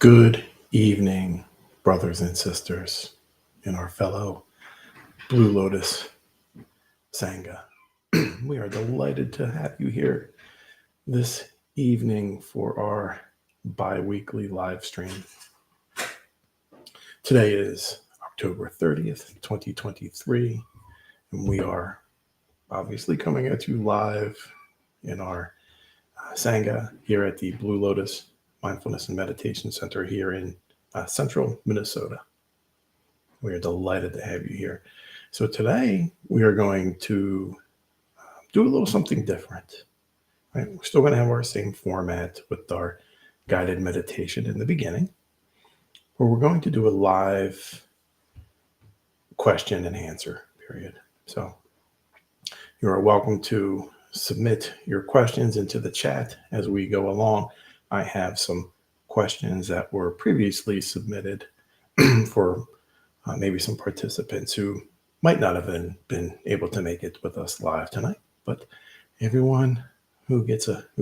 Good evening, brothers and sisters in our fellow Blue Lotus Sangha. We are delighted to have you here this evening for our bi-weekly live stream. Today is October 30th, 2023, and we are obviously coming at you live in our Sangha here at the Blue Lotus Mindfulness and Meditation Center here in central Minnesota. We are delighted to have you here. So today we are going to do a little something different. Right? We're still going to have our same format with our guided meditation in the beginning, but we're going to do a live question and answer period. So you are welcome to submit your questions into the chat as we go along. I have some questions that were previously submitted for maybe some participants who might not have been able to make it with us live tonight, but everyone who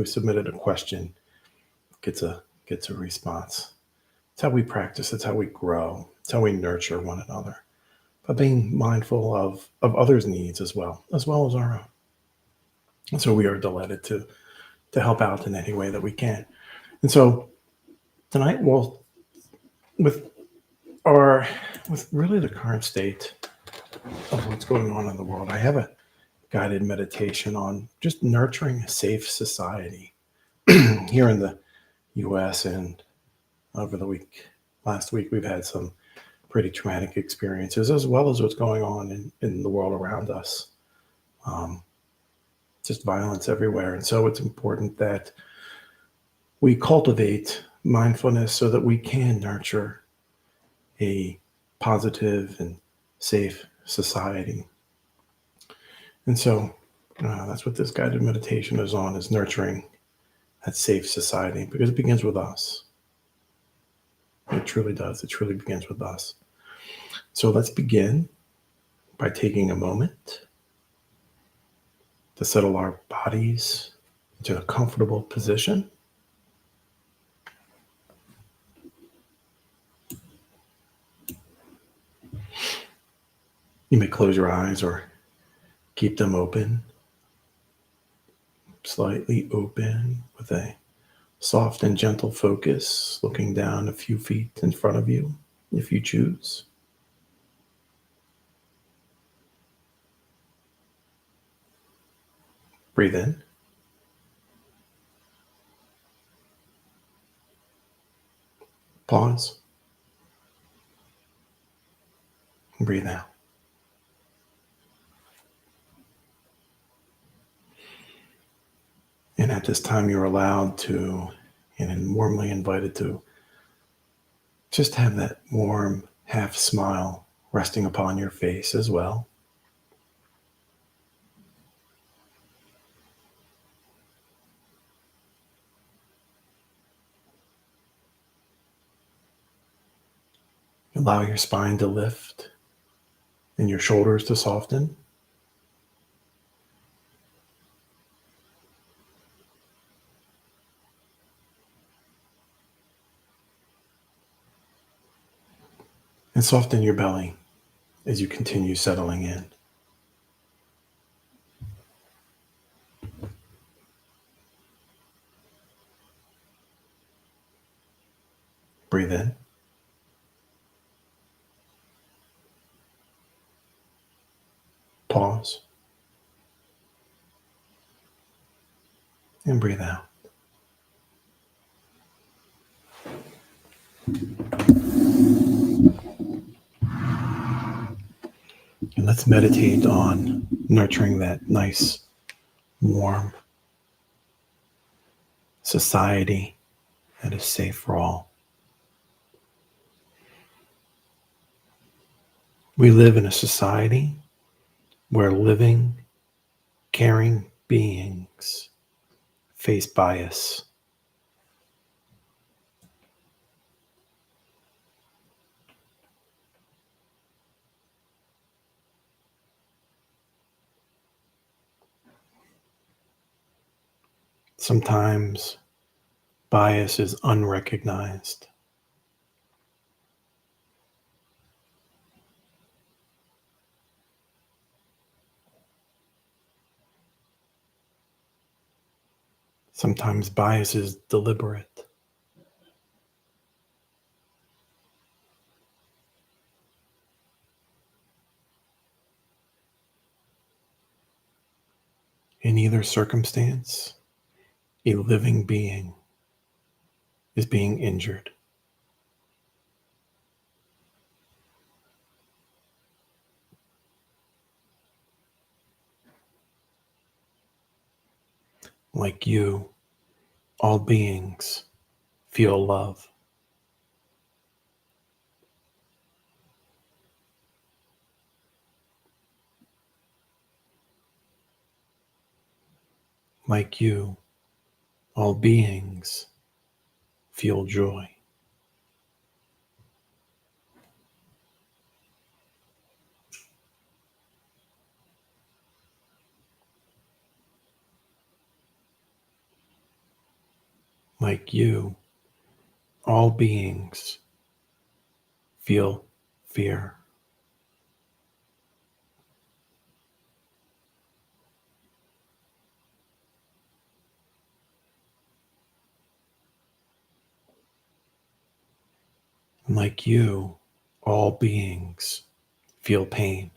submitted a question gets a response. It's how we practice. It's how we grow. It's how we nurture one another, by being mindful of others' needs as well as our own. And so we are delighted to help out in any way that we can. And so tonight, with really the current state of what's going on in the world, I have a guided meditation on just nurturing a safe society here in the U.S. And over the last week, we've had some pretty traumatic experiences, as well as what's going on in the world around us. Just violence everywhere. And so it's important that we cultivate mindfulness so that we can nurture a positive and safe society. And so that's what this guided meditation is on, is nurturing that safe society, because it begins with us. It truly does. It truly begins with us. So let's begin by taking a moment to settle our bodies into a comfortable position. You may close your eyes or keep them open, slightly open, with a soft and gentle focus, looking down a few feet in front of you, if you choose. Breathe in. Pause. And breathe out. And at this time, you're allowed to, and warmly invited to, just have that warm half smile resting upon your face as well. Allow your spine to lift and your shoulders to soften. And soften your belly as you continue settling in. Breathe in. Pause. And breathe out. And let's meditate on nurturing that nice, warm society that is safe for all. We live in a society where living, caring beings face bias. Sometimes bias is unrecognized. Sometimes bias is deliberate. In either circumstance, a living being is being injured. Like you, all beings feel love. Like you, all beings feel joy. Like you, all beings feel fear. Like you, all beings feel pain.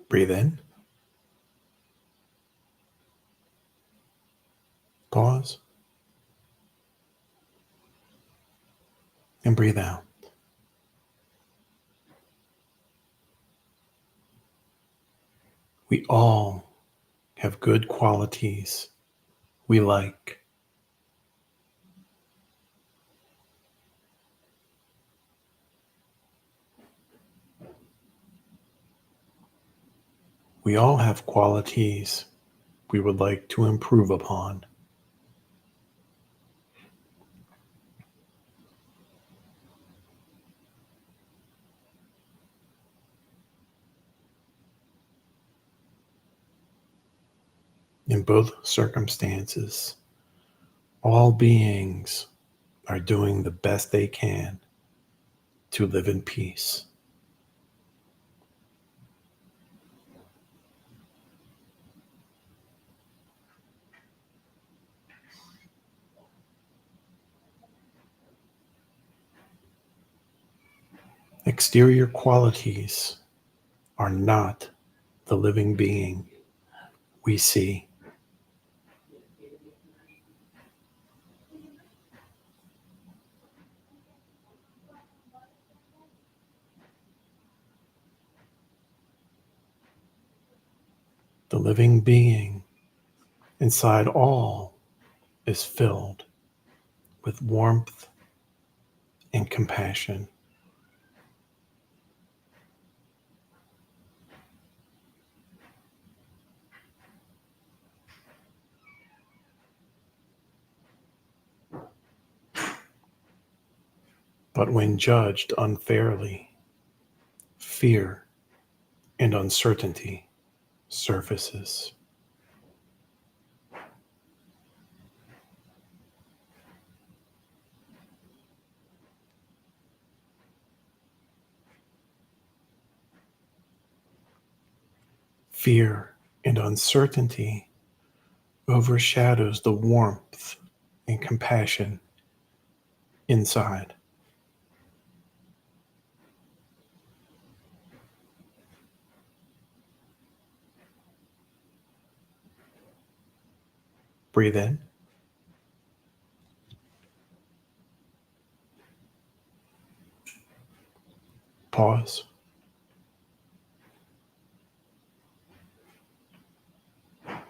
Breathe in. Pause. And breathe out. We all have good qualities we like. We all have qualities we would like to improve upon. In both circumstances, all beings are doing the best they can to live in peace. Exterior qualities are not the living being we see. The living being inside all is filled with warmth and compassion. But when judged unfairly, fear and uncertainty surfaces. Fear and uncertainty overshadows the warmth and compassion inside. Breathe in. Pause.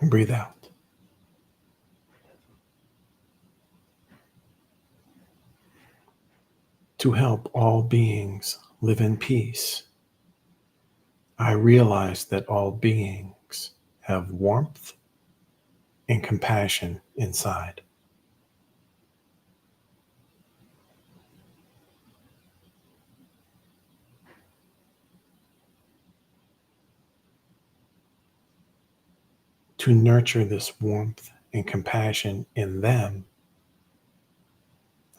And breathe out. To help all beings live in peace, I realize that all beings have warmth and compassion inside. To nurture this warmth and compassion in them,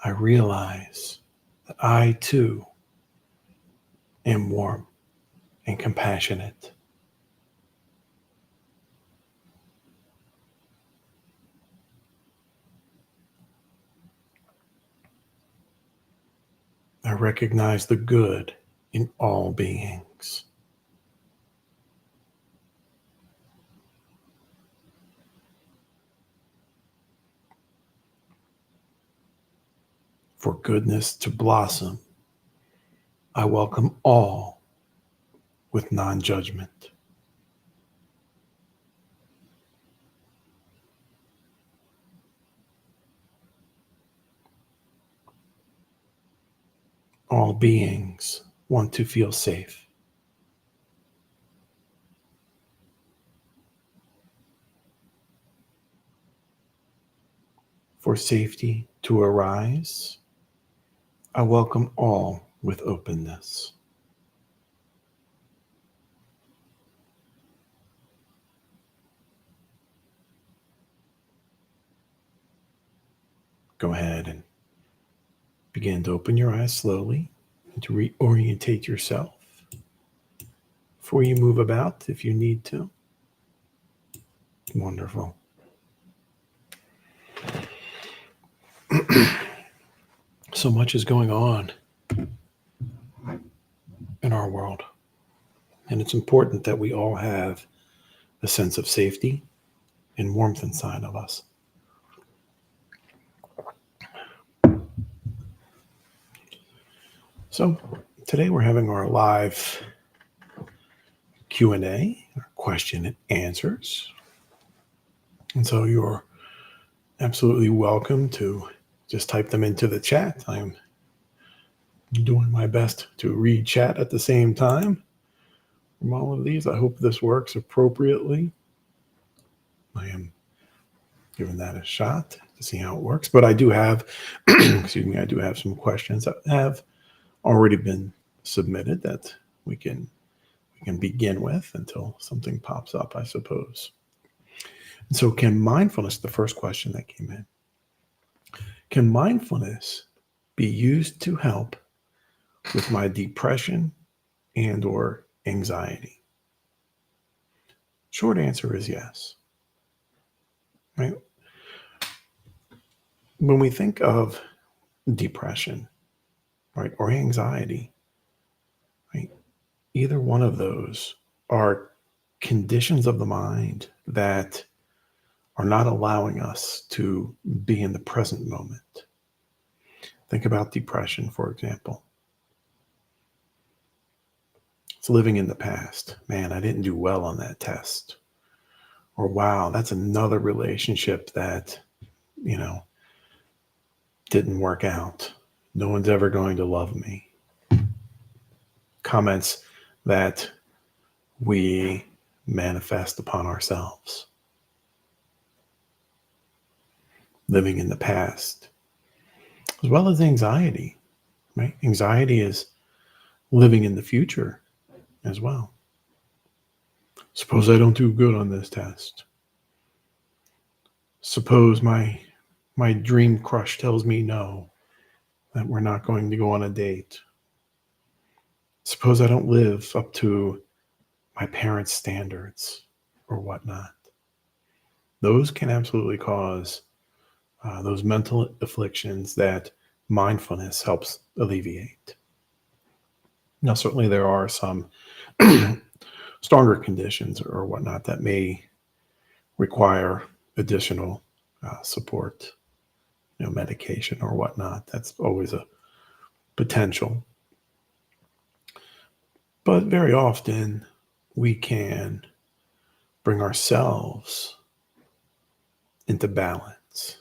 I realize that I too and warm and compassionate. I recognize the good in all beings. For goodness to blossom, I welcome all with non-judgment. All beings want to feel safe. For safety to arise, I welcome all with openness. Go ahead and begin to open your eyes slowly and to reorientate yourself before you move about if you need to. Wonderful. So much is going on in our world, and it's important that we all have a sense of safety and warmth inside of us. So today we're having our live Q&A, or question and answers. And so you're absolutely welcome to just type them into the chat. I'm doing my best to read chat at the same time from all of these. I hope this works appropriately. I am giving that a shot to see how it works. But I do have, I do have some questions that have already been submitted that we can begin with until something pops up, I suppose. And so can mindfulness, the first question that came in, can mindfulness be used to help with my depression and or anxiety? Short answer is yes. Right? When we think of depression, right, or anxiety, right, either one of those are conditions of the mind that are not allowing us to be in the present moment. Think about depression, for example. It's living in the past. Man, I didn't do well on that test. Or wow, that's another relationship that, didn't work out. No one's ever going to love me. Comments that we manifest upon ourselves. Living in the past, as well as anxiety, right? Anxiety is living in the future as well. Suppose I don't do good on this test. Suppose my dream crush tells me no, that we're not going to go on a date. Suppose I don't live up to my parents' standards or whatnot. Those can absolutely cause those mental afflictions that mindfulness helps alleviate. Now, certainly there are some stronger conditions or whatnot that may require additional support, medication or whatnot. That's always a potential. But very often we can bring ourselves into balance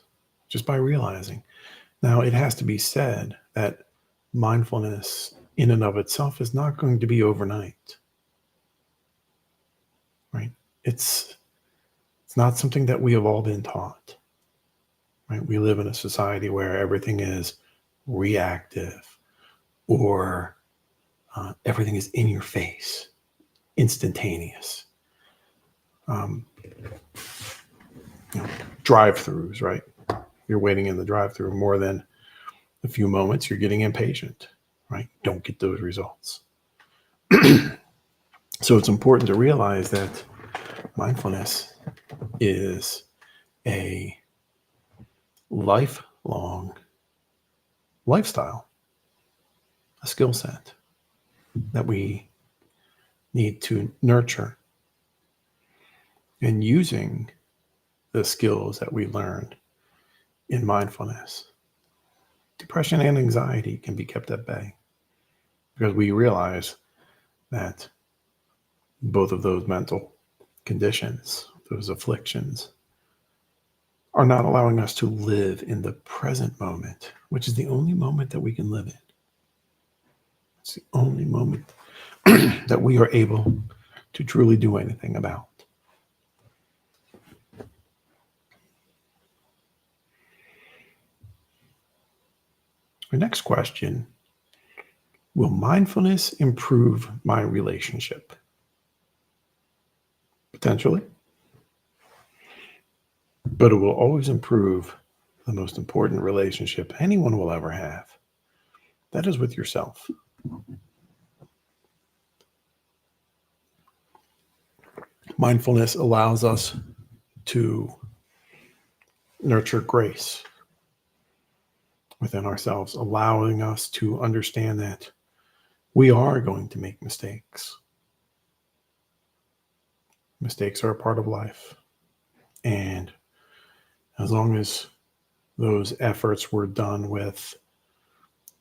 just by realizing. Now, it has to be said that mindfulness in and of itself is not going to be overnight, right? It's not something that we have all been taught, right? We live in a society where everything is reactive or everything is in your face, instantaneous. Drive-throughs, right? You're waiting in the drive-through more than a few moments, you're getting impatient, right? Don't get those results. So it's important to realize that mindfulness is a lifelong lifestyle, a skill set that we need to nurture. And using the skills that we learned in mindfulness, depression and anxiety can be kept at bay, because we realize that both of those mental conditions, those afflictions, are not allowing us to live in the present moment, which is the only moment that we can live in. It's the only moment that we are able to truly do anything about. Our next question: will mindfulness improve my relationship? Potentially. But it will always improve the most important relationship anyone will ever have. That is with yourself. Mindfulness allows us to nurture grace within ourselves, allowing us to understand that we are going to make mistakes. Mistakes are a part of life. And as long as those efforts were done with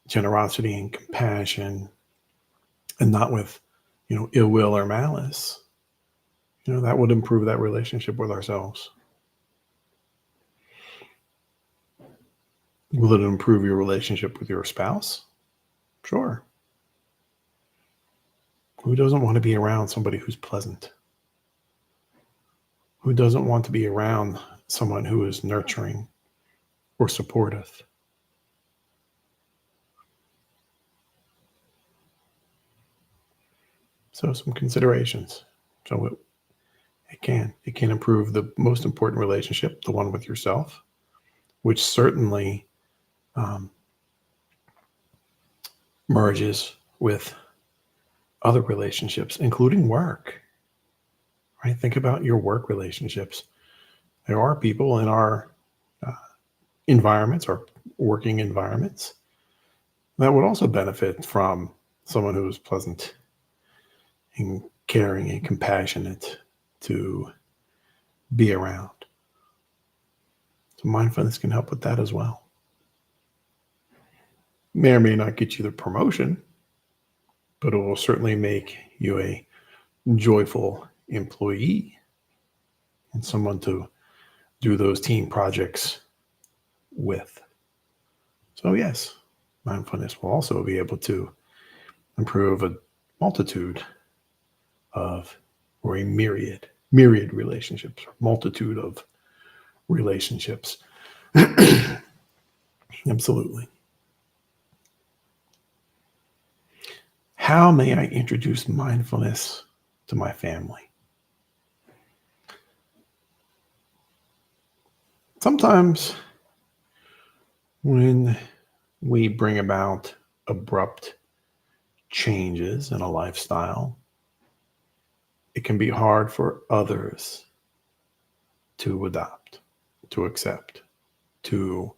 generosity and compassion and not with, ill will or malice, that would improve that relationship with ourselves. Will it improve your relationship with your spouse? Sure. Who doesn't want to be around somebody who's pleasant? Who doesn't want to be around someone who is nurturing or supportive? So some considerations. So it can improve the most important relationship, the one with yourself, which certainly merges with other relationships, including work. Right? Think about your work relationships. There are people in our environments, our working environments, that would also benefit from someone who is pleasant and caring and compassionate to be around. So mindfulness can help with that as well. May or may not get you the promotion, but it will certainly make you a joyful employee and someone to do those team projects with. So yes, mindfulness will also be able to improve a multitude of, or a myriad relationships, multitude of relationships. Absolutely. How may I introduce mindfulness to my family? Sometimes when we bring about abrupt changes in a lifestyle, it can be hard for others to adopt, to accept, to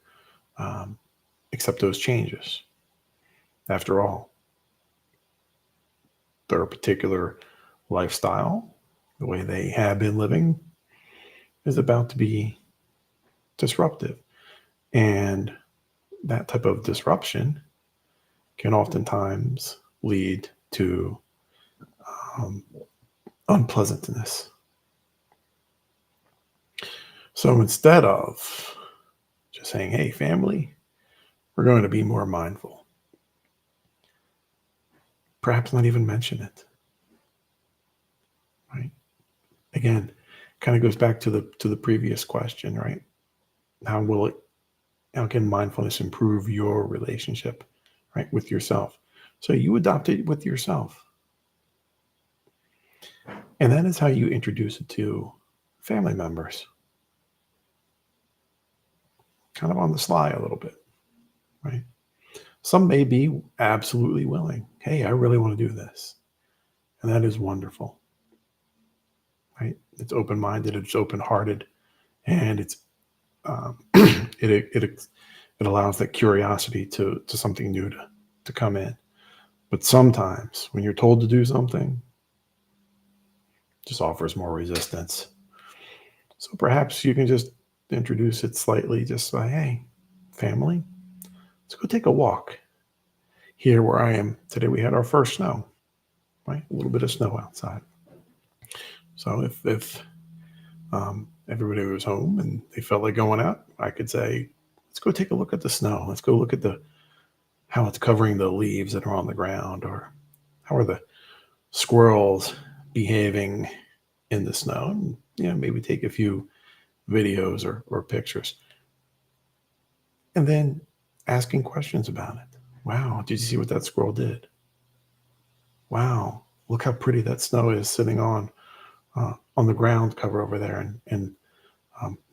accept those changes. After all, their particular lifestyle, the way they have been living, is about to be disruptive. And that type of disruption can oftentimes lead to unpleasantness. So instead of just saying, hey, family, we're going to be more mindful, perhaps not even mention it. Right? Again, kind of goes back to the previous question, right? How can mindfulness improve your relationship, right, with yourself? So you adopt it with yourself. And that is how you introduce it to family members. Kind of on the sly a little bit, right? Some may be absolutely willing. Hey, I really want to do this. And that is wonderful, right? It's open-minded, it's open-hearted, and it's it allows that curiosity to something new to come in. But sometimes when you're told to do something, it just offers more resistance. So perhaps you can just introduce it slightly, just say, hey, family, let's go take a walk. Here where I am today, we had our first snow, right? A little bit of snow outside. So if everybody was home and they felt like going out, I could say, let's go take a look at the snow. Let's go look at how it's covering the leaves that are on the ground, or how are the squirrels behaving in the snow. And, maybe take a few videos or pictures. And then asking questions about it. Wow, did you see what that squirrel did? Wow, look how pretty that snow is sitting on the ground cover over there. And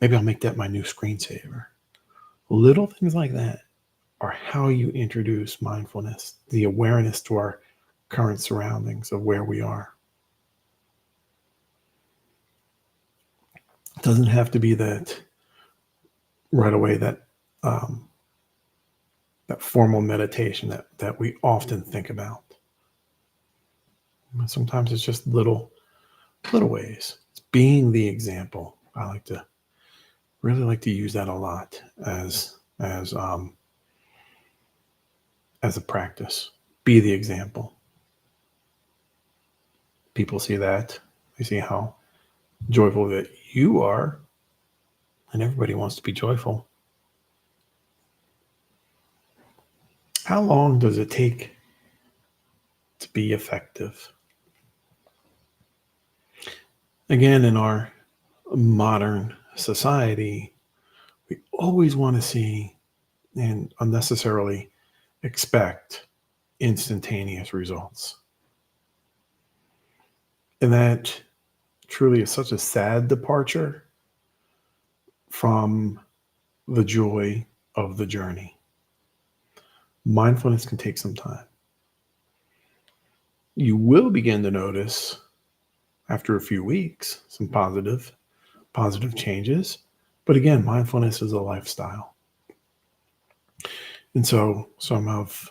maybe I'll make that my new screensaver. Little things like that are how you introduce mindfulness, the awareness to our current surroundings of where we are. It doesn't have to be that right away, that formal meditation that we often think about. Sometimes it's just little ways. It's being the example. I really like to use that a lot as a practice. Be the example. People see that. They see how joyful that you are, and everybody wants to be joyful. How long does it take to be effective? Again, in our modern society, we always want to see and unnecessarily expect instantaneous results. And that truly is such a sad departure from the joy of the journey. Mindfulness can take some time. You will begin to notice after a few weeks some positive changes. But again, mindfulness is a lifestyle. And so some of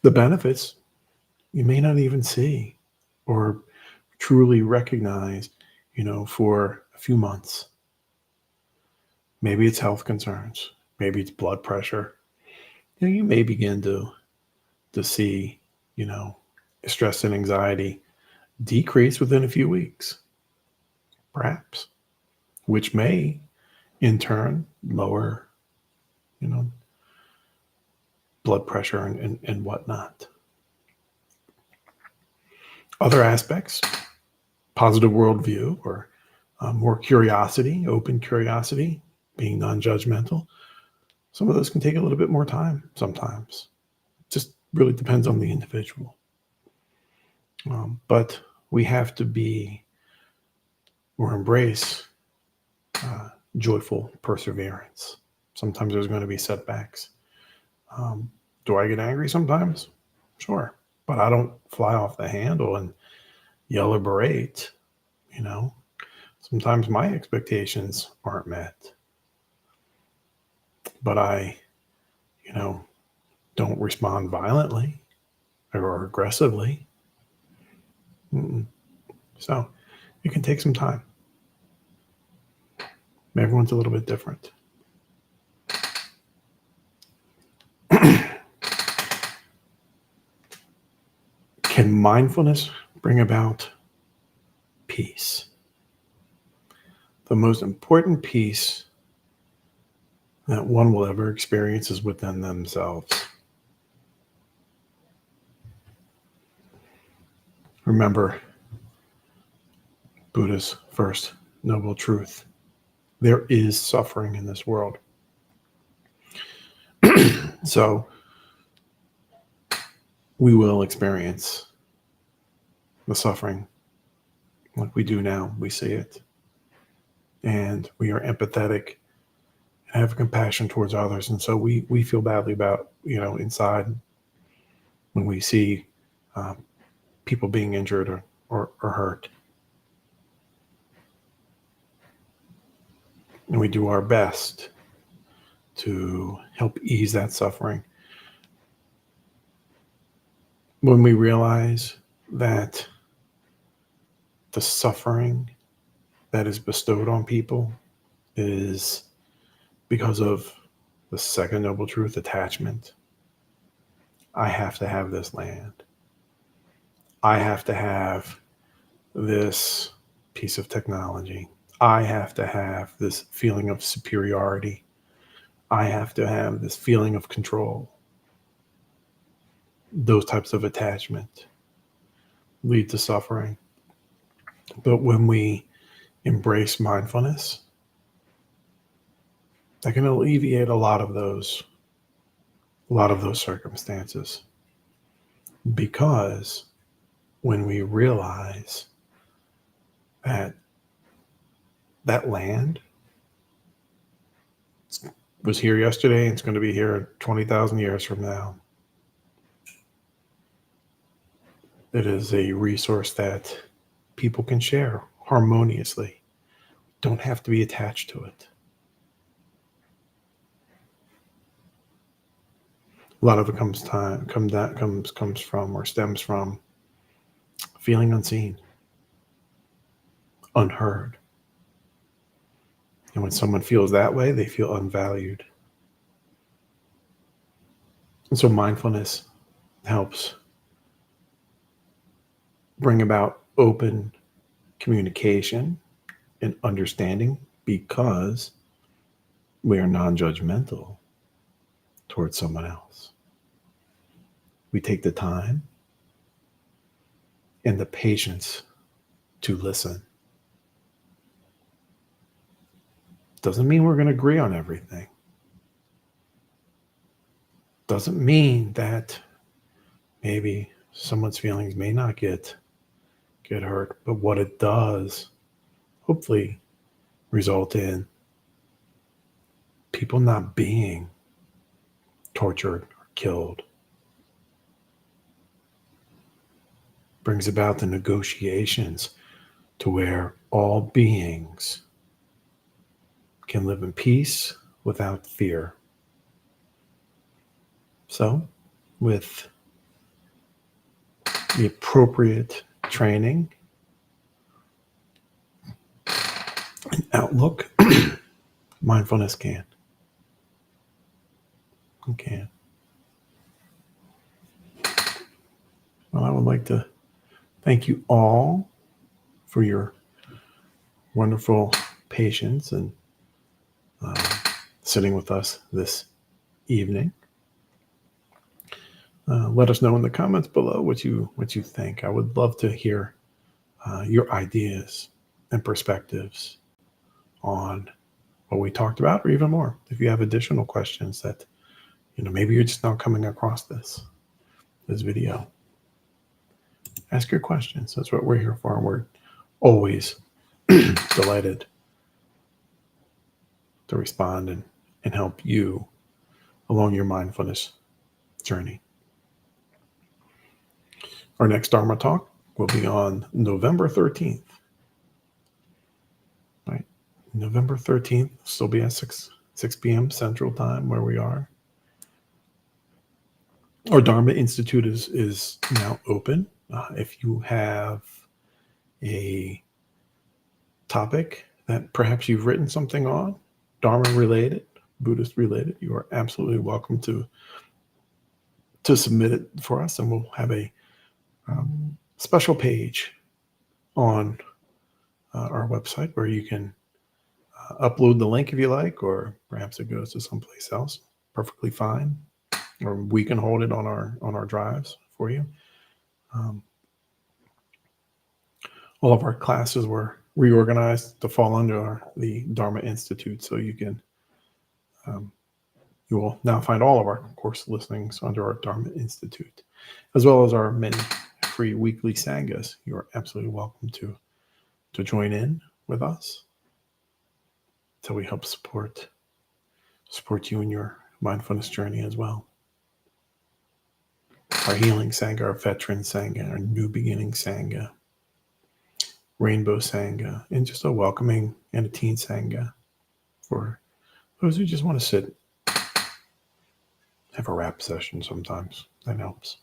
the benefits you may not even see or truly recognize, for a few months. Maybe it's health concerns. Maybe it's blood pressure. You may begin to see, stress and anxiety decrease within a few weeks, perhaps, which may in turn lower, blood pressure and whatnot. Other aspects, positive worldview, or more curiosity, open curiosity, being non-judgmental. Some of those can take a little bit more time sometimes. Just really depends on the individual. But we have to be or embrace joyful perseverance. Sometimes there's going to be setbacks. Do I get angry sometimes? Sure. But I don't fly off the handle and yell or berate. Sometimes my expectations aren't met. But I, don't respond violently or aggressively. So it can take some time. Everyone's a little bit different. Can mindfulness bring about peace? The most important peace that one will ever experience is within themselves. Remember Buddha's first noble truth. There is suffering in this world. So we will experience the suffering like we do now. We see it. And we are empathetic and have compassion towards others. And so we feel badly about, inside when we see people being injured or hurt. And we do our best to help ease that suffering. When we realize that the suffering that is bestowed on people is because of the second noble truth, attachment. I have to have this land. I have to have this piece of technology. I have to have this feeling of superiority. I have to have this feeling of control. Those types of attachment lead to suffering. But when we embrace mindfulness, that can alleviate a lot of those circumstances. Because when we realize that land was here yesterday and it's going to be here 20,000 years from now, it is a resource that people can share harmoniously. Don't have to be attached to it. A lot of it comes from or stems from feeling unseen, unheard. And when someone feels that way, they feel unvalued. And so mindfulness helps bring about open communication and understanding because we are non-judgmental towards someone else. We take the time and the patience to listen. Doesn't mean we're going to agree on everything. Doesn't mean that maybe someone's feelings may not get hurt, but what it does hopefully result in people not being tortured or killed. Brings about the negotiations to where all beings can live in peace without fear. So, with the appropriate training and outlook, mindfulness can. Okay. Well, I would like to thank you all for your wonderful patience and sitting with us this evening. Let us know in the comments below what you think. I would love to hear your ideas and perspectives on what we talked about, or even more. If you have additional questions that maybe you're just not coming across this video, ask your questions. That's what we're here for, and we're always delighted to respond and help you along your mindfulness journey. Our next Dharma talk will be on November 13th. Right? November 13th, still be at 6 p.m. Central Time where we are. Our Dharma Institute is now open. If you have a topic that perhaps you've written something on, Dharma related, Buddhist related, you are absolutely welcome to submit it for us, and we'll have a special page on our website where you can upload the link if you like, or perhaps it goes to someplace else. Perfectly fine. Or we can hold it on our drives for you. All of our classes were reorganized to fall under the Dharma Institute, so you can you will now find all of our course listings under our Dharma Institute, as well as our many free weekly sanghas. You are absolutely welcome to join in with us so we help support you in your mindfulness journey as well. our healing Sangha, our veteran Sangha, our new beginning Sangha, rainbow Sangha, and just a welcoming and a teen Sangha for those who just want to sit, have a rap session sometimes. That helps.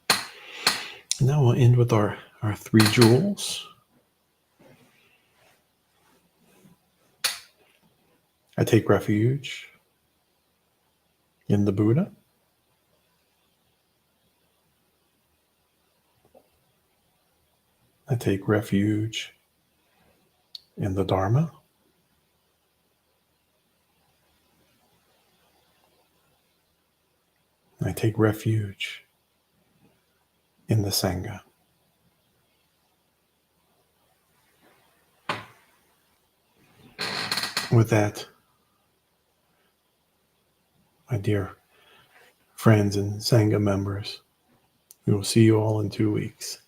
And now we'll end with our 3 jewels. I take refuge in the Buddha. I take refuge in the Dharma. I take refuge in the Sangha. With that, my dear friends and Sangha members, we will see you all in 2 weeks.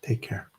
Take care.